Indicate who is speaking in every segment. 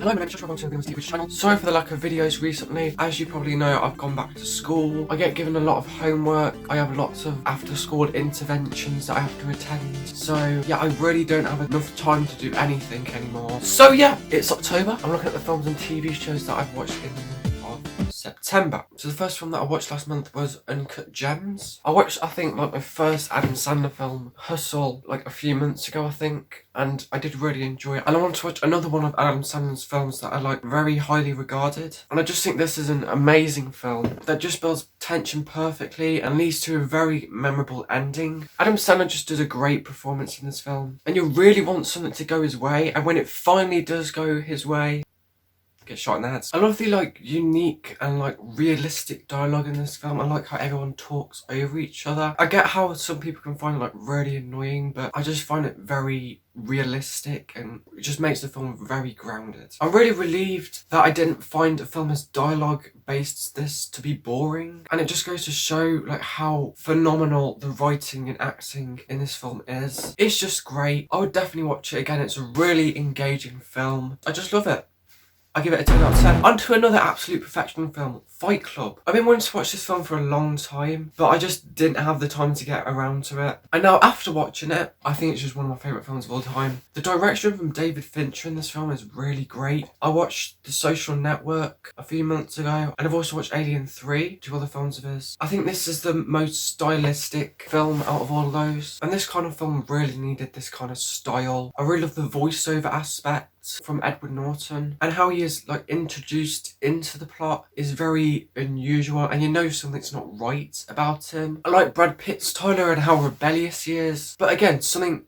Speaker 1: Hello, my name is Joshua, welcome to the TV channel. Sorry for the lack of videos recently. As you probably know, I've gone back to school. I get given a lot of homework. I have lots of after-school interventions that I have to attend. So yeah, I really don't have enough time to do anything anymore. So yeah, it's October. I'm looking at the films and TV shows that I've watched in the month of September. So the first film that I watched last month was Uncut Gems. I watched, I think, like my first Adam Sandler film, Hustle, like a few months ago, I think. And I did really enjoy it. And I want to watch another one of Adam Sandler's films that are like very highly regarded. And I just think this is an amazing film that just builds tension perfectly and leads to a very memorable ending. Adam Sandler just does a great performance in this film. And you really want something to go his way. And when it finally does go his way, get shot in the head. I love the like unique and like realistic dialogue in this film. I like how everyone talks over each other. I get how some people can find it like really annoying, but I just find it very realistic and it just makes the film very grounded. I'm really relieved that I didn't find a film as dialogue based this to be boring, and it just goes to show like how phenomenal the writing and acting in this film is. It's just great. I would definitely watch it again. It's a really engaging film. I just love it. I give it a 10 out of 10. On to another absolute perfection film, Fight Club. I've been wanting to watch this film for a long time, but I just didn't have the time to get around to it. And now after watching it, I think it's just one of my favourite films of all time. The direction from David Fincher in this film is really great. I watched The Social Network a few months ago, and I've also watched Alien 3, two other films of his. I think this is the most stylistic film out of all of those. And this kind of film really needed this kind of style. I really love the voiceover aspect from Edward Norton, and how he is like introduced into the plot is very unusual, and you know something's not right about him. I like Brad Pitt's Tyler and how rebellious he is, but again, something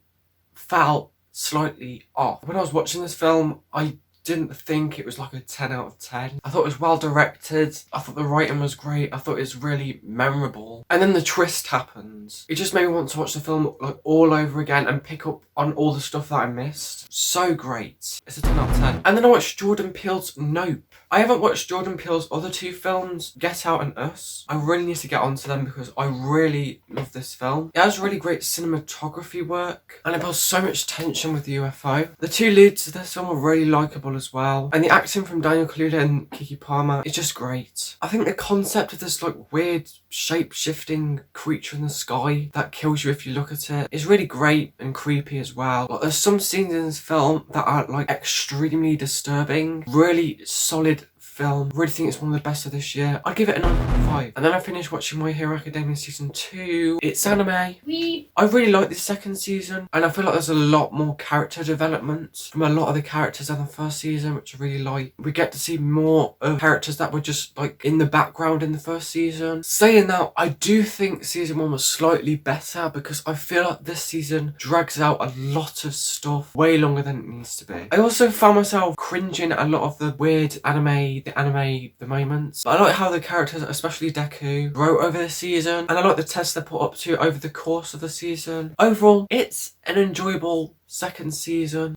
Speaker 1: felt slightly off. When I was watching this film, I didn't think it was like a 10 out of 10. I thought it was well directed. I thought the writing was great. I thought it was really memorable. And then the twist happens. It just made me want to watch the film like all over again and pick up on all the stuff that I missed. So great. It's a 10 out of 10. And then I watched Jordan Peele's Nope. I haven't watched Jordan Peele's other two films, Get Out and Us. I really need to get onto them because I really love this film. It has really great cinematography work, and it builds so much tension with the UFO. The two leads of this film are really likeable as well, and the acting from Daniel Kaluuya and Keke Palmer is just great. I think the concept of this like weird shape-shifting creature in the sky that kills you if you look at it is really great and creepy as well. Like, there's some scenes in this film that are like extremely disturbing. Really solid film. Really think it's one of the best of this year. I'd give it a 9.5. And then I finished watching My Hero Academia season 2. It's anime. I really like this second season, and I feel like there's a lot more character development from a lot of the characters in the first season, which I really like. We get to see more of characters that were just like in the background in the first season. Saying that, I do think season 1 was slightly better because I feel like this season drags out a lot of stuff way longer than it needs to be. I also found myself cringing at a lot of the weird the moments. But I like how the characters, especially Deku, grow over the season, and I like the tests they put up to over the course of the season. Overall, it's an enjoyable second season.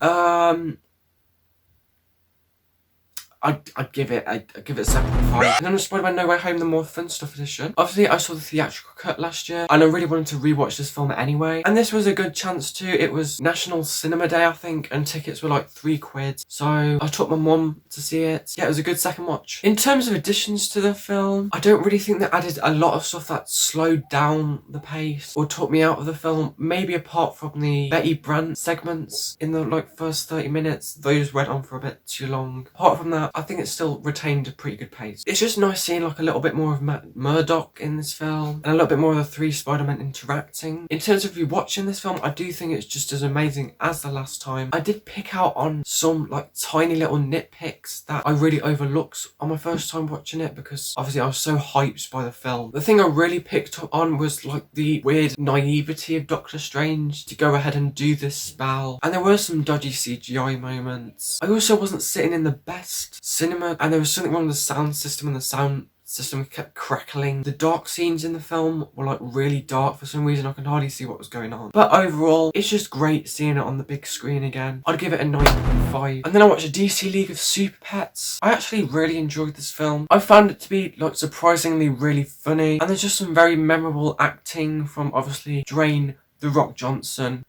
Speaker 1: I'd give it a 7.5. And then I'm spoiled by No Way Home, the More Fun Stuff edition. Obviously, I saw the theatrical cut last year, and I really wanted to rewatch this film anyway. And this was a good chance to. It was National Cinema Day, I think, and tickets were like £3. So I took my mum to see it. Yeah, it was a good second watch. In terms of additions to the film, I don't really think they added a lot of stuff that slowed down the pace or took me out of the film. Maybe apart from the Betty Brant segments in the like first 30 minutes. Those went on for a bit too long. Apart from that, I think it still retained a pretty good pace. It's just nice seeing like a little bit more of Matt Murdock in this film, and a little bit more of the three Spider-Men interacting. In terms of rewatching this film, I do think it's just as amazing as the last time. I did pick out on some like tiny little nitpicks that I really overlooked on my first time watching it because obviously I was so hyped by the film. The thing I really picked up on was like the weird naivety of Doctor Strange to go ahead and do this spell, and there were some dodgy CGI moments. I also wasn't sitting in the best cinema, and there was something wrong with the sound system, and the sound system kept crackling. The dark scenes in the film were like really dark for some reason. I can hardly see what was going on. But overall, it's just great seeing it on the big screen again. I'd give it a 9.5. And then I watched DC League of Superpets. I actually really enjoyed this film. I found it to be like surprisingly really funny, and there's just some very memorable acting from obviously Dwayne The Rock Johnson.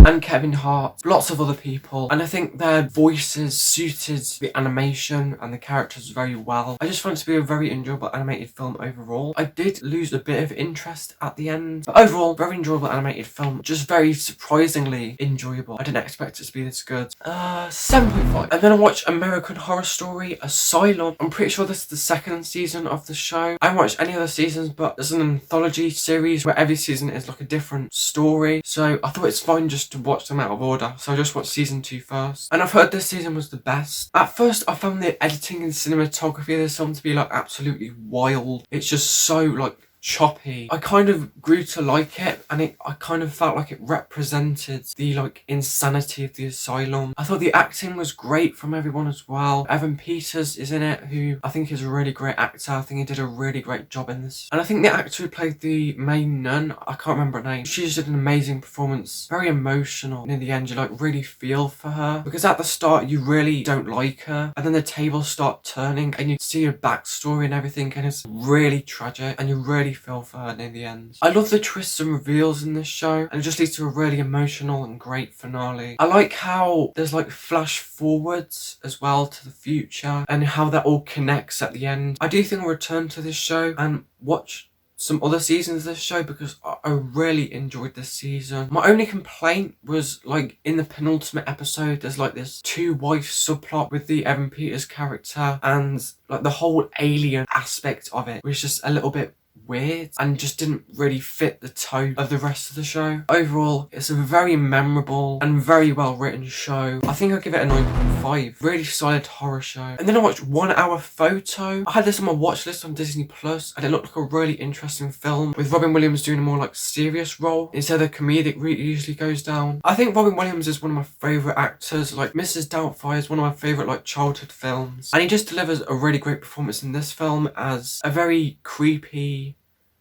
Speaker 1: and Kevin Hart, lots of other people, and I think their voices suited the animation and the characters very well. I just found it to be a very enjoyable animated film overall. I did lose a bit of interest at the end, but overall, very enjoyable animated film, just very surprisingly enjoyable. I didn't expect it to be this good. 7.5. And then I watched American Horror Story Asylum. I'm pretty sure this is the second season of the show. I haven't watched any other seasons, but there's an anthology series where every season is like a different story, so I thought it's fine just to watch them out of order, so I just watched season 2 first, and I've heard this season was the best. At first I found the editing and cinematography of this film to be like absolutely wild. It's just so like choppy. I kind of grew to like it, and I kind of felt like it represented the like insanity of the asylum. I thought the acting was great from everyone as well. Evan Peters is in it, who I think is a really great actor. I think he did a really great job in this. And I think the actor who played the main nun, I can't remember her name, she just did an amazing performance. Very emotional, and in the end you like really feel for her, because at the start you really don't like her, and then the tables start turning and you see her backstory and everything, and it's really tragic and you really feel for her in the end. I love the twists and reveals in this show, and it just leads to a really emotional and great finale. I like how there's like flash forwards as well to the future, and how that all connects at the end. I do think I'll return to this show and watch some other seasons of this show, because I really enjoyed this season. My only complaint was like in the penultimate episode there's like this two-wife subplot with the Evan Peters character, and like the whole alien aspect of it was just a little bit weird and just didn't really fit the tone of the rest of the show. Overall, it's a very memorable and very well written show. I think I'll give it a 9.5. Really solid horror show. And then I watched 1 Hour Photo. I had this on my watch list on Disney Plus, and it looked like a really interesting film with Robin Williams doing a more like serious role instead of the comedic route he usually goes down. I think Robin Williams is one of my favourite actors. Like Mrs. Doubtfire is one of my favourite like childhood films, and he just delivers a really great performance in this film as a very creepy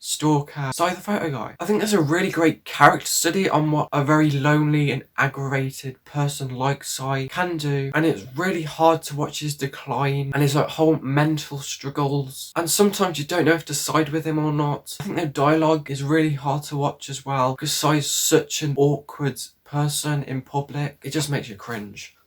Speaker 1: stalker Cy the Photo Guy. I think there's a really great character study on what a very lonely and aggravated person like Cy can do, and it's really hard to watch his decline and his like whole mental struggles, and sometimes you don't know if to side with him or not. I think the dialogue is really hard to watch as well, because Cy's such an awkward person in public. It just makes you cringe,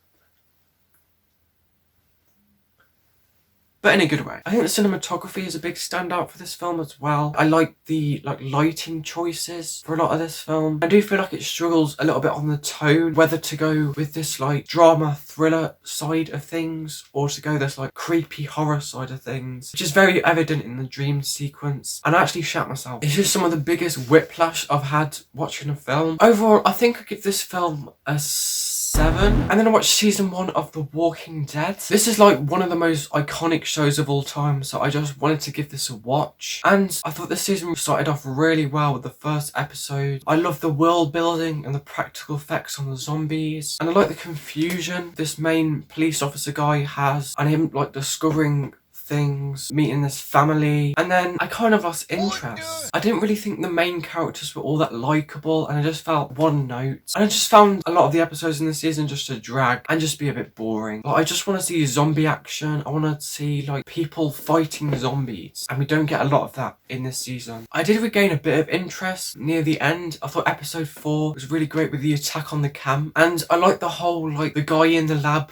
Speaker 1: but in a good way. I think the cinematography is a big standout for this film as well. I like the lighting choices for a lot of this film. I do feel like it struggles a little bit on the tone, whether to go with this like drama thriller side of things or to go this like creepy horror side of things, which is very evident in the dream sequence. And I actually shat myself. It's just some of the biggest whiplash I've had watching a film. Overall, I think I give this film a 7. And then I watched season 1 of The Walking Dead. This is like one of the most iconic shows of all time, so I just wanted to give this a watch. And I thought this season started off really well with the first episode. I love the world building and the practical effects on the zombies, and I like the confusion this main police officer guy has, and him like discovering things, meeting this family, and then I kind of lost interest. I didn't really think the main characters were all that likeable, and I just felt one note, and I just found a lot of the episodes in this season just to drag and just be a bit boring. Like, I just want to see zombie action. I want to see like people fighting zombies, and we don't get a lot of that in this season. I did regain a bit of interest near the end. I thought episode 4 was really great with the attack on the camp, and I liked the whole like the guy in the lab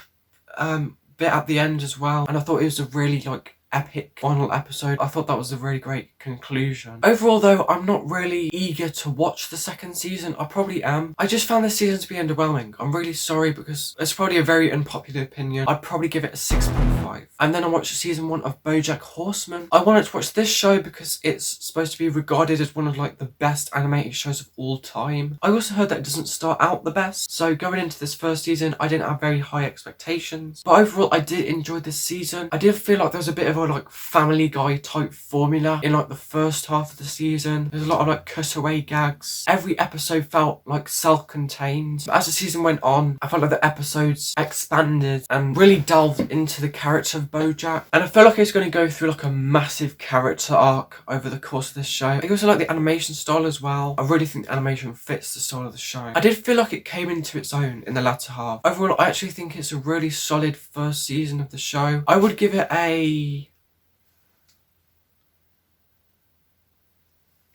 Speaker 1: bit at the end as well, and I thought it was a really like epic final episode. I thought that was a really great conclusion. Overall though, I'm not really eager to watch the second season. I probably am. I just found this season to be underwhelming. I'm really sorry, because it's probably a very unpopular opinion. I'd probably give it a 6.5. And then I watched season 1 of Bojack Horseman. I wanted to watch this show because it's supposed to be regarded as one of like the best animated shows of all time. I also heard that it doesn't start out the best, so going into this first season I didn't have very high expectations, but overall I did enjoy this season. I did feel like there was a bit of a like Family Guy type formula in like the first half of the season. There's a lot of like cutaway gags. Every episode felt like self-contained, but as the season went on I felt like the episodes expanded and really delved into the character of Bojack, and I felt like it's going to go through like a massive character arc over the course of this show. I also like the animation style as well. I really think the animation fits the style of the show. I did feel like it came into its own in the latter half. Overall, I actually think it's a really solid first season of the show. I would give it a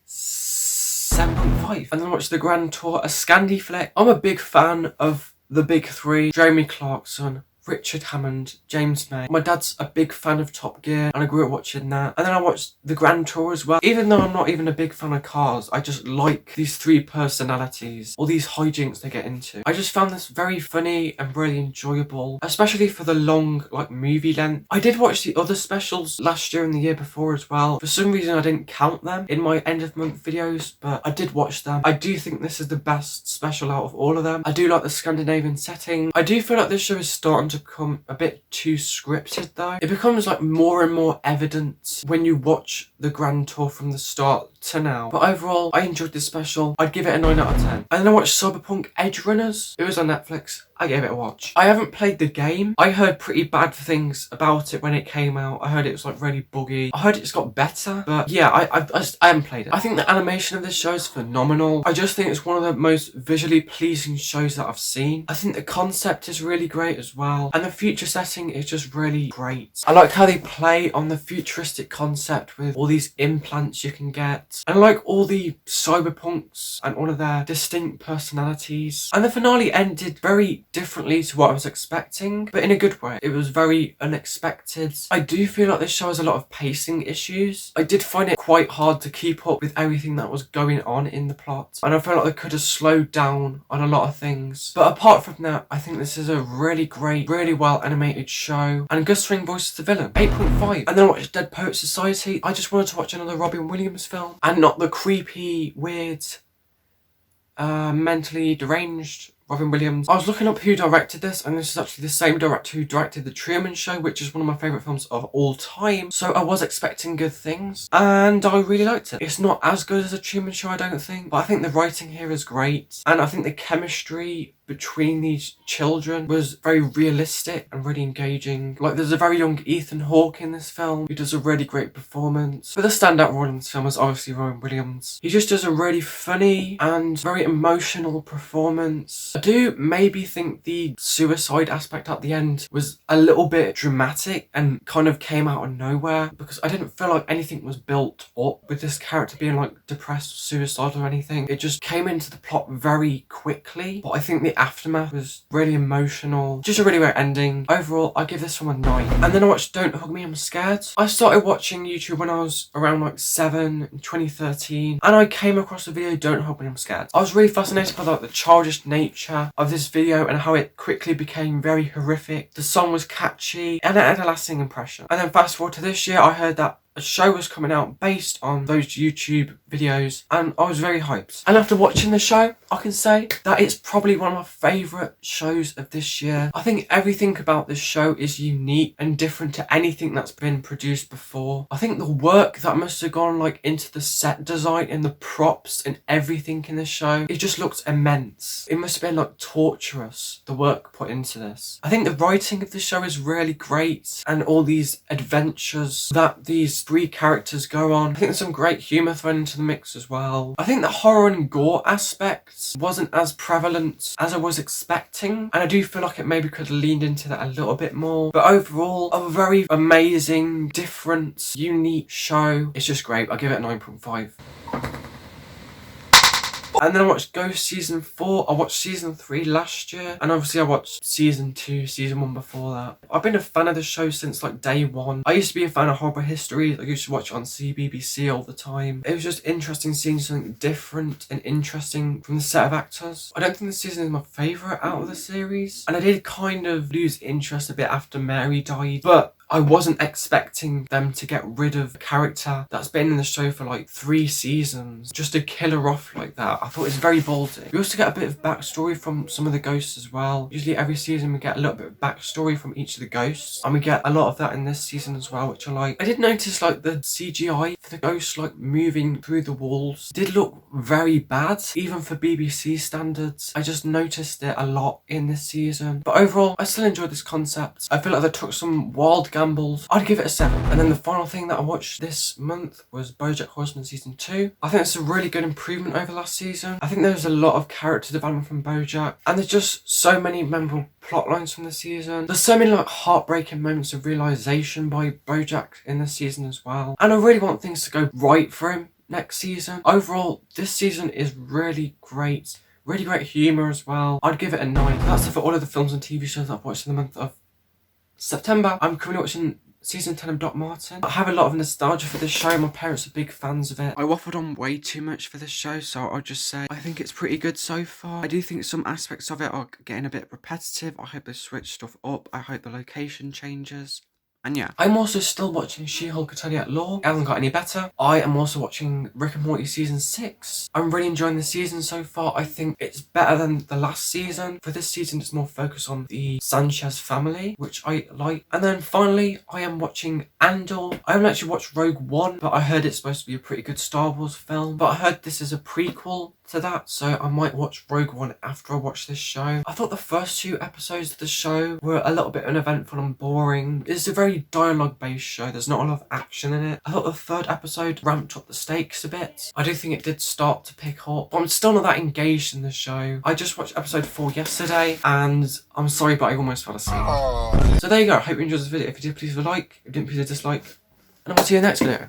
Speaker 1: 7.5. 8.5. And then I watched The Grand Tour, a Scandi flick. I'm a big fan of the big three: Jeremy Clarkson, Richard Hammond, James May. My dad's a big fan of Top Gear and I grew up watching that. And then I watched The Grand Tour as well. Even though I'm not even a big fan of cars, I just like these three personalities, all these hijinks they get into. I just found this very funny and really enjoyable, especially for the long like movie length. I did watch the other specials last year and the year before as well. For some reason I didn't count them in my end of month videos, but I did watch them. I do think this is the best special out of all of them. I do like the Scandinavian setting. I do feel like this show is starting to become a bit too scripted though. It becomes like more and more evident when you watch the Grand Tour from the start to now. But overall, I enjoyed this special. I'd give it a 9 out of 10. And then I watched Cyberpunk Edgerunners. It was on Netflix. I gave it a watch. I haven't played the game. I heard pretty bad things about it when it came out. I heard it was like really buggy. I heard it's got better, but yeah, I haven't played it. I think the animation of this show is phenomenal. I just think it's one of the most visually pleasing shows that I've seen. I think the concept is really great as well, and the future setting is just really great. I like how they play on the futuristic concept with all these implants you can get, and I like all the cyberpunks and all of their distinct personalities. And the finale ended very differently to what I was expecting, but in a good way. It was very unexpected. I do feel like this show has a lot of pacing issues. I did find it quite hard to keep up with everything that was going on in the plot, and I felt like they could have slowed down on a lot of things. But apart from that, I think this is a really great, really well animated show, and Gus Fring voices the villain. 8.5. And then I watched Dead Poet Society. I just wanted to watch another Robin Williams film, and not the creepy, weird, mentally deranged Robin Williams. I was looking up who directed this, and this is actually the same director who directed The Truman Show, which is one of my favourite films of all time. So I was expecting good things, and I really liked it. It's not as good as The Truman Show, I don't think, but I think the writing here is great, and I think the chemistry between these children was very realistic and really engaging. Like, there's a very young Ethan Hawke in this film who does a really great performance. But the standout role in this film is obviously Robin Williams. He just does a really funny and very emotional performance. I do maybe think the suicide aspect at the end was a little bit dramatic and kind of came out of nowhere, because I didn't feel like anything was built up with this character being like depressed, suicidal or anything. It just came into the plot very quickly, but I think the aftermath was really emotional. Just a really great ending. Overall, I give this one a 9. And then I watched Don't Hug Me, I'm Scared. I started watching YouTube when I was around like 7 in 2013, and I came across the video Don't Hug Me, I'm Scared. I was really fascinated by like the childish nature of this video and how it quickly became very horrific. The song was catchy and it had a lasting impression. And then fast forward to this year, I heard that a show was coming out based on those YouTube videos, and I was very hyped. And after watching the show, I can say that it's probably one of my favourite shows of this year. I think everything about this show is unique and different to anything that's been produced before. I think the work that must have gone like into the set design and the props and everything in this show, it just looks immense. It must have been like torturous, the work put into this. I think the writing of the show is really great, and all these adventures that these three characters go on. I think there's some great humour thrown into the mix as well. I think the horror and gore aspect wasn't as prevalent as I was expecting, and I do feel like it maybe could have leaned into that a little bit more. But overall, a very amazing, different, unique show. It's just great. I give it a 9.5. And then I watched Ghost Season 4. I watched Season 3 last year. And obviously I watched Season 2, Season 1 before that. I've been a fan of the show since like day one. I used to be a fan of Horror History. I used to watch it on CBBC all the time. It was just interesting seeing something different and interesting from the set of actors. I don't think this season is my favourite out of the series. And I did kind of lose interest a bit after Mary died. But I wasn't expecting them to get rid of a character that's been in the show for like 3 seasons, just to kill her off like that. I thought it was very ballsy. We also get a bit of backstory from some of the ghosts as well. Usually every season we get a little bit of backstory from each of the ghosts, and we get a lot of that in this season as well, which I like. I did notice like the CGI for the ghosts like moving through the walls did look very bad, even for BBC standards. I just noticed it a lot in this season. But overall, I still enjoyed this concept. I feel like they took some wild gambles. I'd give it a 7. And then the final thing that I watched this month was Bojack Horseman Season 2. I think it's a really good improvement over last season. I think there's a lot of character development from Bojack, and there's just so many memorable plot lines from the season. There's so many like heartbreaking moments of realisation by Bojack in this season as well. And I really want things to go right for him next season. Overall, this season is really great. Really great humour as well. I'd give it a 9. That's it for all of the films and TV shows that I've watched in the month of September. I'm currently watching season 10 of Doc Martin. I have a lot of nostalgia for this show. My parents are big fans of it. I waffled on way too much for this show, so I'll just say I think it's pretty good so far. I do think some aspects of it are getting a bit repetitive. I hope they switch stuff up. I hope the location changes. And yeah, I'm also still watching She-Hulk Attorney at Law. It hasn't got any better. I am also watching Rick and Morty season 6. I'm really enjoying the season so far. I think it's better than the last season. For this season, it's more focused on the Sanchez family, which I like. And then finally, I am watching Andor. I haven't actually watched Rogue One, but I heard it's supposed to be a pretty good Star Wars film. But I heard this is a prequel to that, so I might watch Rogue One after I watch this show. I thought the first 2 episodes of the show were a little bit uneventful and boring. It's a very dialogue-based show. There's not a lot of action in it. I thought the 3rd episode ramped up the stakes a bit. I do think it did start to pick up, but I'm still not that engaged in the show. I just watched episode 4 yesterday, and I'm sorry, but I almost fell asleep. So there you go. I hope you enjoyed this video. If you did, please leave a like. If you didn't, please leave a dislike. And I'll see you in the next video.